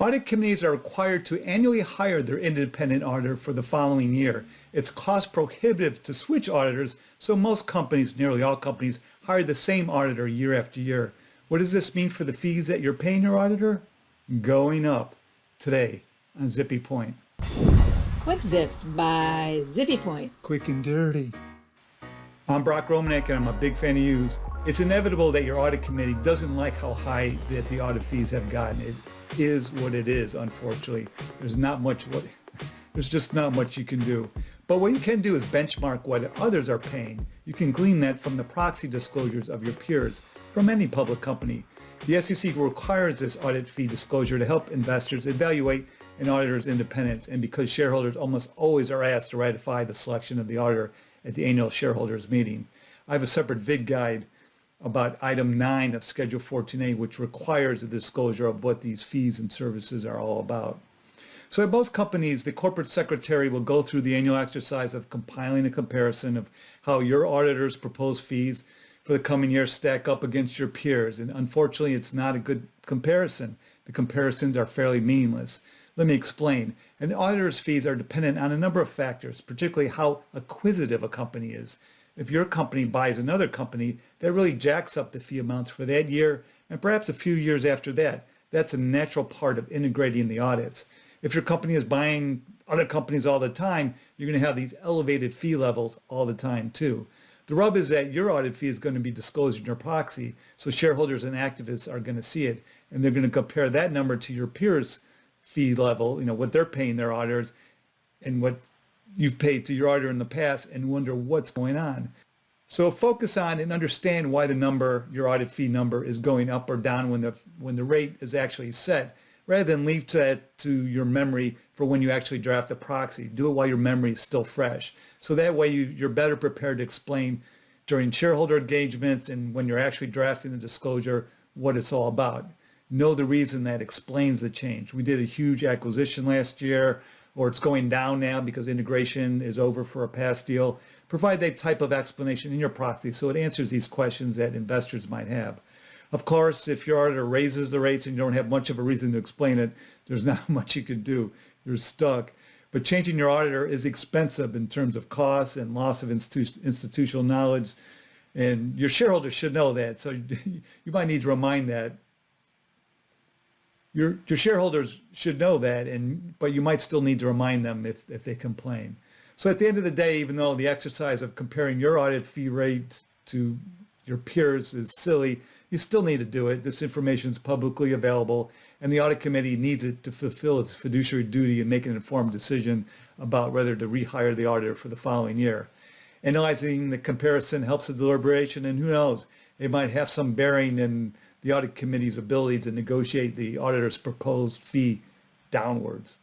Audit committees are required to annually hire their independent auditor for the following year. It's cost prohibitive to switch auditors, so most companies, nearly all companies, hire the same auditor year after year. What does this mean for the fees that you're paying your auditor? Going up today on Zippy Point. Quick Zips by Zippy Point. Quick and dirty. I'm Brock Romanek, and I'm a big fan of yous. It's inevitable that your audit committee doesn't like how high that the audit fees have gotten. It is what it is, unfortunately. There's just not much you can do. But what you can do is benchmark what others are paying. You can glean that from the proxy disclosures of your peers from any public company. The SEC requires this audit fee disclosure to help investors evaluate an auditor's independence, and because shareholders almost always are asked to ratify the selection of the auditor at the annual shareholders meeting. I have a separate Vid-Guide about item 9 of Schedule 14A, which requires the disclosure of what these fees and services are all about. So at most companies, the corporate secretary will go through the annual exercise of compiling a comparison of how your auditor's proposed fees for the coming year stack up against your peers. And unfortunately, it's not a good comparison. The comparisons are fairly meaningless. Let me explain. An auditor's fees are dependent on a number of factors, particularly how acquisitive a company is. If your company buys another company, that really jacks up the fee amounts for that year and perhaps a few years after that. That's a natural part of integrating the audits. If your company is buying other companies all the time, you're going to have these elevated fee levels all the time too. The rub is that your audit fee is going to be disclosed in your proxy, so shareholders and activists are going to see it, and they're going to compare that number to your peers' fee level, what they're paying their auditors and what you've paid to your auditor in the past, and wonder what's going on. So focus on and understand why your audit fee number is going up or down when the rate is actually set, rather than leave that to your memory for when you actually draft the proxy. Do it while your memory is still fresh. So that way you're better prepared to explain during shareholder engagements and when you're actually drafting the disclosure what it's all about. Know the reason that explains the change. We did a huge acquisition last year, or it's going down now because integration is over for a past deal. Provide that type of explanation in your proxy so it answers these questions that investors might have. Of course, if your auditor raises the rates and you don't have much of a reason to explain it, there's not much you can do. You're stuck. But changing your auditor is expensive in terms of costs and loss of institutional knowledge. And your shareholders should know that. So you might need to remind that. Your shareholders should know that, but you might still need to remind them if they complain. So at the end of the day, even though the exercise of comparing your audit fee rate to your peers is silly, you still need to do it. This information is publicly available, and the audit committee needs it to fulfill its fiduciary duty and make an informed decision about whether to rehire the auditor for the following year. Analyzing the comparison helps the deliberation, and who knows, it might have some bearing in the audit committee's ability to negotiate the auditor's proposed fee downwards.